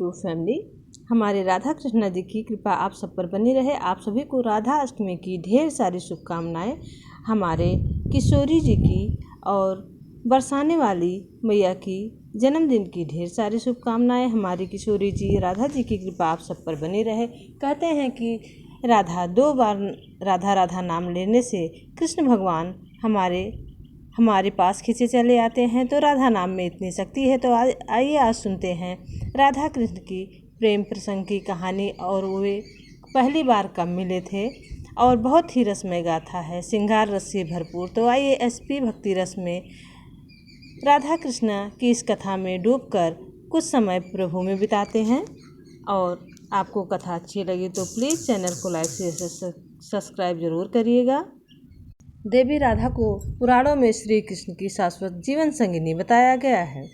YouTube family. हमारे राधा कृष्णा जी की कृपा आप सब पर बनी रहे। आप सभी को राधा अष्टमी की ढेर सारी शुभकामनाएं। हमारे किशोरी जी की और बरसाने वाली मैया की जन्मदिन की ढेर सारी शुभकामनाएं। हमारी किशोरी जी राधा जी की कृपा आप सब पर बनी रहे। कहते हैं कि राधा 2 बार राधा राधा नाम लेने से कृष्ण भगवान हमारे पास खींचे चले आते हैं। तो राधा नाम में इतनी शक्ति है। तो आइए आज सुनते हैं राधा कृष्ण की प्रेम प्रसंग की कहानी और वे पहली बार कब मिले थे। और बहुत ही रसमय गाथा है, श्रृंगार रस से भरपूर। तो आइए एसपी भक्ति रस में राधा कृष्ण की इस कथा में डूबकर कुछ समय प्रभु में बिताते हैं। और आपको कथा अच्छी लगी तो प्लीज़ चैनल को लाइक से सब्सक्राइब जरूर करिएगा। देवी राधा को पुराणों में श्री कृष्ण की शाश्वत जीवन संगिनी बताया गया है।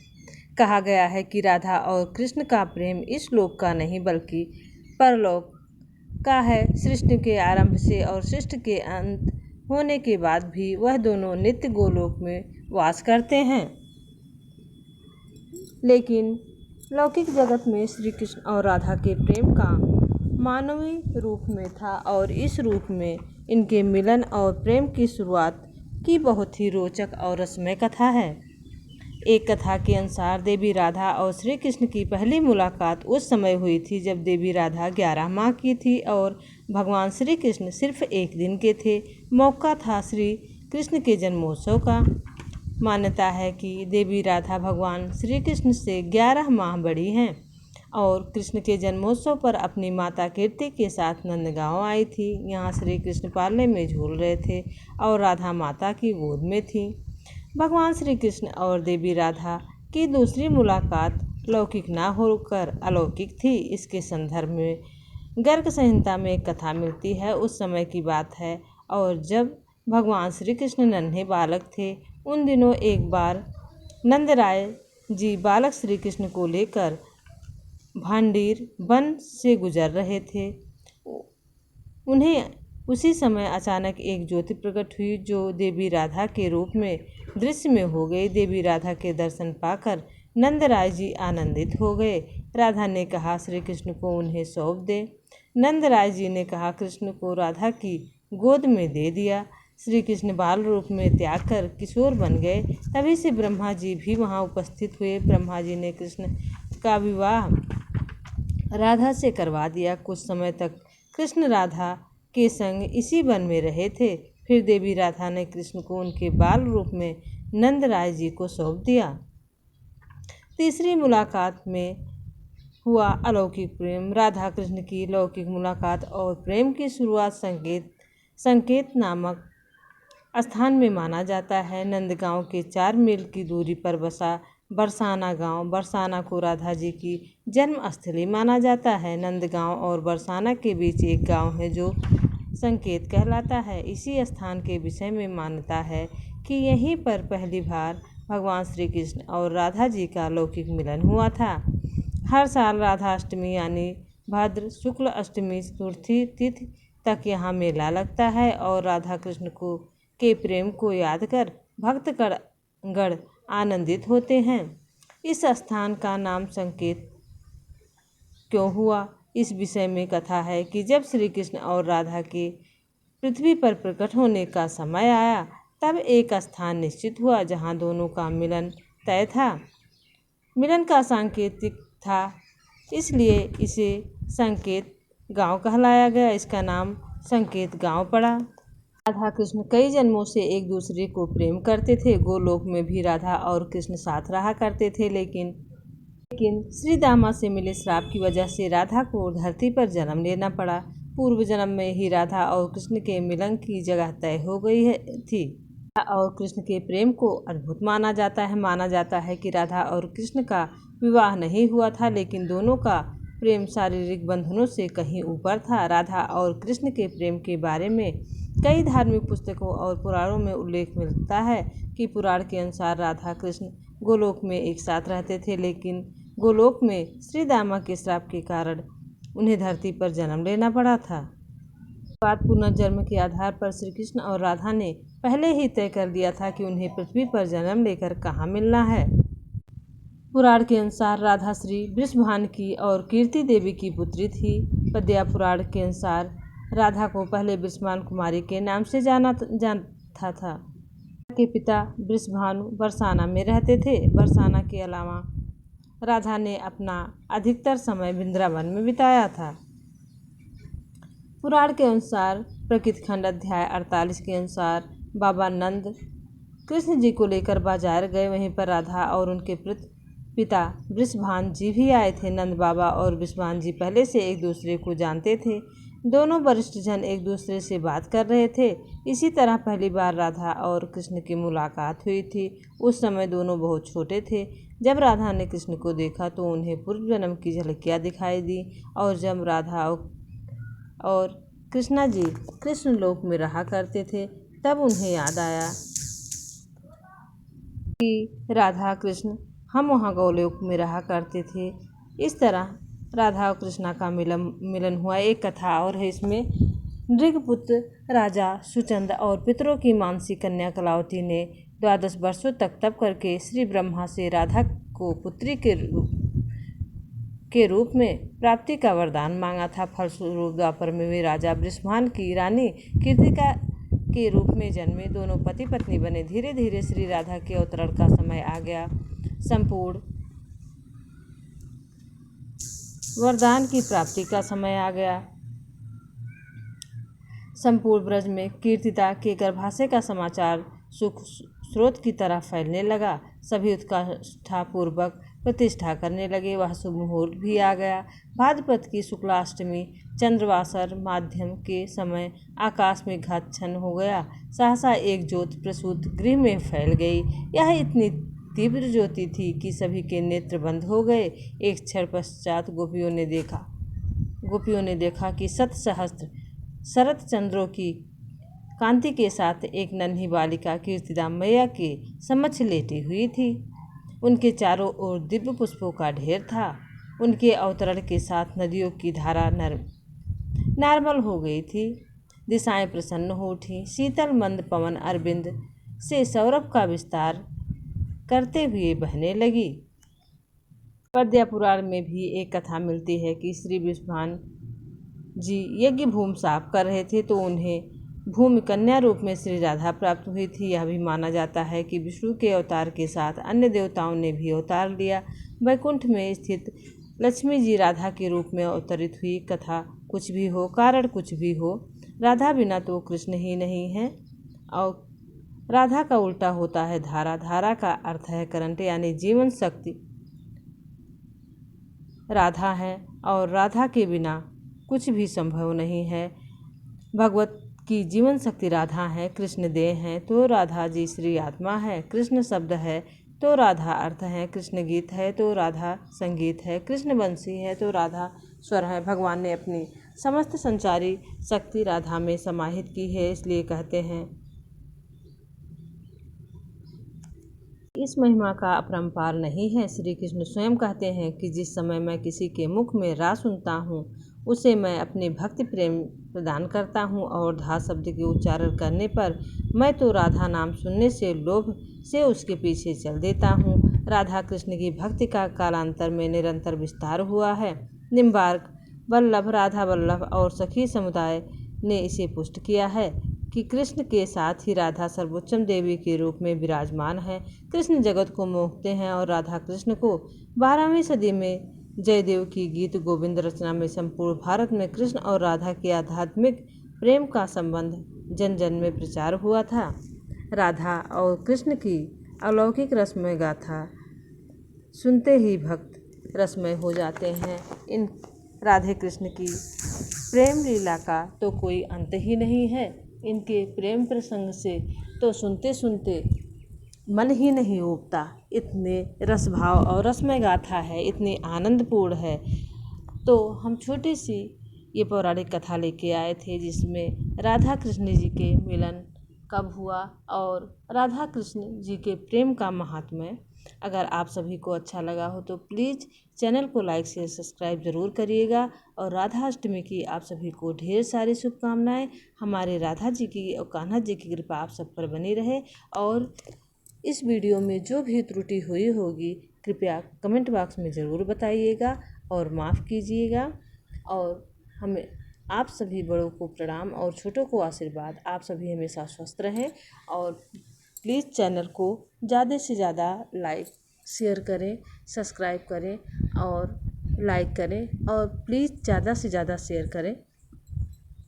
कहा गया है कि राधा और कृष्ण का प्रेम इस लोक का नहीं बल्कि परलोक का है। सृष्टि के आरंभ से और सृष्टि के अंत होने के बाद भी वह दोनों नित्य गोलोक में वास करते हैं। लेकिन लौकिक जगत में श्री कृष्ण और राधा के प्रेम का मानवीय रूप में था और इस रूप में इनके मिलन और प्रेम की शुरुआत की बहुत ही रोचक और रसमय कथा है। एक कथा के अनुसार देवी राधा और श्री कृष्ण की पहली मुलाकात उस समय हुई थी जब देवी राधा 11 माह की थी और भगवान श्री कृष्ण सिर्फ एक दिन के थे। मौका था श्री कृष्ण के जन्मोत्सव का। मान्यता है कि देवी राधा भगवान श्री कृष्ण से 11 माह बड़ी हैं और कृष्ण के जन्मोत्सव पर अपनी माता कीर्ति के साथ नंदगांव आई थी। यहाँ श्री कृष्ण पालने में झूल रहे थे और राधा माता की गोद में थी। भगवान श्री कृष्ण और देवी राधा की दूसरी मुलाकात लौकिक ना होकर अलौकिक थी। इसके संदर्भ में गर्ग संहिता में एक कथा मिलती है। उस समय की बात है और जब भगवान श्री कृष्ण नन्हे बालक थे। उन दिनों एक बार नंदराय जी बालक श्री कृष्ण को लेकर भांडीर वन से गुजर रहे थे। उन्हें उसी समय अचानक एक ज्योति प्रकट हुई जो देवी राधा के रूप में दृश्य में हो गई। देवी राधा के दर्शन पाकर नंदराय जी आनंदित हो गए। राधा ने कहा श्री कृष्ण को उन्हें सौंप दे। नंदराय जी ने कहा कृष्ण को राधा की गोद में दे दिया। श्री कृष्ण बाल रूप में त्याग कर किशोर बन गए। तभी से ब्रह्मा जी भी वहाँ उपस्थित हुए। ब्रह्मा जी ने कृष्ण का विवाह राधा से करवा दिया। कुछ समय तक कृष्ण राधा के संग इसी वन में रहे थे। फिर देवी राधा ने कृष्ण को उनके बाल रूप में नंदराय जी को सौंप दिया। तीसरी मुलाकात में हुआ अलौकिक प्रेम। राधा कृष्ण की लौकिक मुलाकात और प्रेम की शुरुआत संकेत नामक स्थान में माना जाता है। नंदगांव के 4 मील की दूरी पर बसा बरसाना गांव, बरसाना को राधा जी की जन्म स्थली माना जाता है। नंदगांव और बरसाना के बीच एक गांव है जो संकेत कहलाता है। इसी स्थान के विषय में मान्यता है कि यहीं पर पहली बार भगवान श्री कृष्ण और राधा जी का लौकिक मिलन हुआ था। हर साल राधा अष्टमी यानी भाद्र शुक्ल अष्टमी चतुर्थी तिथि तक यहाँ मेला लगता है और राधा कृष्ण के प्रेम को याद कर भक्तगण आनंदित होते हैं। इस स्थान का नाम संकेत क्यों हुआ, इस विषय में कथा है कि जब श्री कृष्ण और राधा के पृथ्वी पर प्रकट होने का समय आया तब एक स्थान निश्चित हुआ जहाँ दोनों का मिलन तय था। मिलन का सांकेतिक था, इसलिए इसे संकेत गांव कहलाया गया। इसका नाम संकेत गांव पड़ा। राधा कृष्ण कई जन्मों से एक दूसरे को प्रेम करते थे। गोलोक में भी राधा और कृष्ण साथ रहा करते थे। लेकिन श्री दामा से मिले श्राप की वजह से राधा को धरती पर जन्म लेना पड़ा। पूर्व जन्म में ही राधा और कृष्ण के मिलन की जगह तय हो गई थी। राधा और कृष्ण के प्रेम को अद्भुत माना जाता है कि राधा और कृष्ण का विवाह नहीं हुआ था, लेकिन दोनों का प्रेम शारीरिक बंधनों से कहीं ऊपर था। राधा और कृष्ण के प्रेम के बारे में कई धार्मिक पुस्तकों और पुराणों में उल्लेख मिलता है कि पुराण के अनुसार राधा कृष्ण गोलोक में एक साथ रहते थे, लेकिन गोलोक में श्री दामा के श्राप के कारण उन्हें धरती पर जन्म लेना पड़ा था। बात पुनर्जन्म के आधार पर श्री कृष्ण और राधा ने पहले ही तय कर दिया था कि उन्हें पृथ्वी पर जन्म लेकर कहाँ मिलना है। पुराण के अनुसार राधा श्री वृषभान की और कीर्ति देवी की पुत्री थी। पद्या पुराण के अनुसार राधा को पहले वृषभान कुमारी के नाम से जानता था। के पिता वृषभानु बरसाना में रहते थे। बरसाना के अलावा राधा ने अपना अधिकतर समय वृंदावन में बिताया था। पुराण के अनुसार प्रकृति खंड अध्याय 48 के अनुसार बाबा नंद कृष्ण जी को लेकर बाजार गए। वहीं पर राधा और उनके पिता वृषभान जी भी आए थे। नंद बाबा और वृषभान जी पहले से एक दूसरे को जानते थे। दोनों वरिष्ठ जन एक दूसरे से बात कर रहे थे। इसी तरह पहली बार राधा और कृष्ण की मुलाकात हुई थी। उस समय दोनों बहुत छोटे थे। जब राधा ने कृष्ण को देखा तो उन्हें पूर्व जन्म की झलकियाँ दिखाई दी और जब राधा और कृष्णा जी कृष्ण लोक में रहा करते थे तब उन्हें याद आया कि राधा कृष्ण हम वहाँ गोलोक में रहा करते थे। इस तरह राधा और कृष्णा का मिलन हुआ। एक कथा और है इसमें। नृगपुत्र राजा सुचंद और पितरों की मानसी कन्या कलावती ने 12 वर्षों तक तप करके श्री ब्रह्मा से राधा को पुत्री के रूप में प्राप्ति का वरदान मांगा था। फलस्वरूप द्वापर में वे राजा वृषभान की रानी कीर्तिका के रूप में जन्मे। दोनों पति पत्नी बने। धीरे धीरे श्री राधा के अवतरण का समय आ गया। संपूर्ण वरदान की प्राप्ति का समय आ गया। संपूर्ण ब्रज में कीर्तिता के गर्भाशय का समाचार सुख स्रोत की तरह फैलने लगा। सभी उत्कंठापूर्वक प्रतिष्ठा करने लगे। वह शुभ मुहूर्त भी आ गया। भाद्रपद की शुक्लाष्टमी चंद्रवासर माध्यम के समय आकाश में घातछन्न हो गया। सहसा एक ज्योति प्रसूत गृह में फैल गई। यह इतनी तीव्र ज्योति थी कि सभी के नेत्र बंद हो गए। एक क्षण पश्चात गोपियों ने देखा कि 7 सहस्त्र शरत चंद्रों की कांति के साथ एक नन्ही बालिका कीर्तिदा मैया के समक्ष लेटी हुई थी। उनके चारों ओर दिव्य पुष्पों का ढेर था। उनके अवतरण के साथ नदियों की धारा नॉर्मल हो गई थी। दिशाएं प्रसन्न हो उठी। शीतल मंद पवन अरविंद से सौरभ का विस्तार करते हुए बहने लगी। पद्या पुराण में भी एक कथा मिलती है कि श्री वृषभान जी यज्ञ भूमि साफ कर रहे थे तो उन्हें भूमि कन्या रूप में श्री राधा प्राप्त हुई थी। यह भी माना जाता है कि विष्णु के अवतार के साथ अन्य देवताओं ने भी अवतार लिया। वैकुंठ में स्थित लक्ष्मी जी राधा के रूप में अवतरित हुई। कथा कुछ भी हो, कारण कुछ भी हो, राधा बिना तो कृष्ण ही नहीं है। और राधा का उल्टा होता है धारा। धारा का अर्थ है करंट यानी जीवन शक्ति राधा है और राधा के बिना कुछ भी संभव नहीं है। भगवत की जीवन शक्ति राधा है। कृष्ण देह है तो राधा जी श्री आत्मा है। कृष्ण शब्द है तो राधा अर्थ है। कृष्ण गीत है तो राधा संगीत है। कृष्ण बंसी है तो राधा स्वर है। भगवान ने अपनी समस्त संचारी शक्ति राधा में समाहित की है। इसलिए कहते हैं इस महिमा का अपरंपार नहीं है। श्री कृष्ण स्वयं कहते हैं कि जिस समय मैं किसी के मुख में रा सुनता हूँ उसे मैं अपने भक्ति प्रेम प्रदान करता हूँ और धा शब्द के उच्चारण करने पर मैं तो राधा नाम सुनने से लोभ से उसके पीछे चल देता हूँ। राधा कृष्ण की भक्ति का कालांतर में निरंतर विस्तार हुआ है। निम्बार्क वल्लभ राधा वल्लभ और सखी समुदाय ने इसे पुष्ट किया है कि कृष्ण के साथ ही राधा सर्वोच्चम देवी के रूप में विराजमान है। कृष्ण जगत को मोहते हैं और राधा कृष्ण को 12वीं सदी में जयदेव की गीत गोविंद रचना में संपूर्ण भारत में कृष्ण और राधा के आध्यात्मिक प्रेम का संबंध जन जन में प्रचार हुआ था। राधा और कृष्ण की अलौकिक रसमय गाथा सुनते ही भक्त रसमय हो जाते हैं। इन राधे कृष्ण की प्रेम लीला का तो कोई अंत ही नहीं है। इनके प्रेम प्रसंग से तो सुनते सुनते मन ही नहीं ऊबता। इतने रसभाव और रसमय गाथा है, इतनी आनंदपूर्ण है। तो हम छोटी सी ये पौराणिक कथा लेके आए थे जिसमें राधा कृष्ण जी के मिलन कब हुआ और राधा कृष्ण जी के प्रेम का महात्म्य। अगर आप सभी को अच्छा लगा हो तो प्लीज़ चैनल को लाइक शेयर सब्सक्राइब ज़रूर करिएगा। और राधा अष्टमी की आप सभी को ढेर सारी शुभकामनाएं। हमारे राधा जी की और कान्हा जी की कृपा आप सब पर बनी रहे। और इस वीडियो में जो भी त्रुटि हुई होगी कृपया कमेंट बॉक्स में ज़रूर बताइएगा और माफ़ कीजिएगा। और हमें आप सभी बड़ों को प्रणाम और छोटों को आशीर्वाद। आप सभी हमेशा स्वस्थ रहें और प्लीज़ चैनल को ज़्यादा से ज़्यादा लाइक शेयर करें, सब्सक्राइब करें और लाइक करें और प्लीज़ ज़्यादा से ज़्यादा शेयर करें।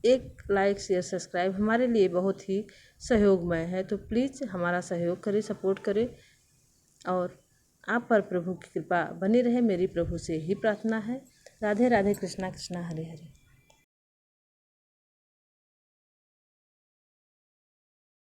एक लाइक शेयर सब्सक्राइब हमारे लिए बहुत ही सहयोगमय है, तो प्लीज़ हमारा सहयोग करें, सपोर्ट करें। और आप पर प्रभु की कृपा बनी रहे, मेरी प्रभु से ही प्रार्थना है। राधे राधे, कृष्णा कृष्णा, हरे हरे।